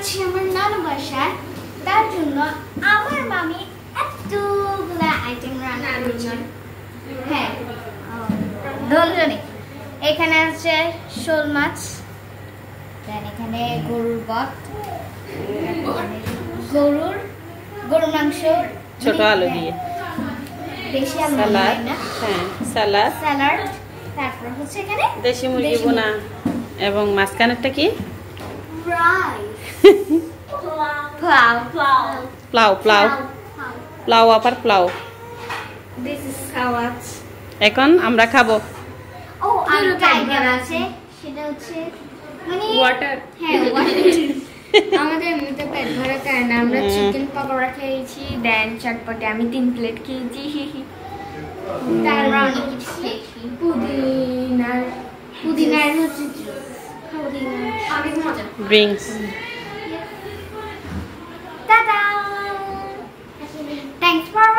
যাচ্ছি আমার নানু বাসায়, তার জন্য আমার মামি এতগুলা আইটেম রান্না করছেন। হ্যাঁ, দুজনে। এখানে আছে শোল মাছ, দেন এখানে গরুর বট, গরুর মাংস ছোট আলু দিয়ে, দেশি আলু সালাদ, না, হ্যাঁ সালাদ, তারপর হচ্ছে এখানে দেশি মুরগি বোনা, এবং মাঝখানেরটা কি? প্লাউ আবার প্লাউ। এখন আমরা খাবো। আর টাইগার আছে, সেটা হচ্ছে মানে ওয়াটার। হ্যাঁ, আমাদের এমনিতে পেট ভরা কারণ আমরা চিকেন পকোড়া খেয়েছি, দেন চটপটে আমি 3 প্লেট খেয়েছি, তারপর অনেক কিছু খেয়েছি, পুদিনার হচ্ছে অনেক মজা। ড্রিঙ্কস। Tata, thanks for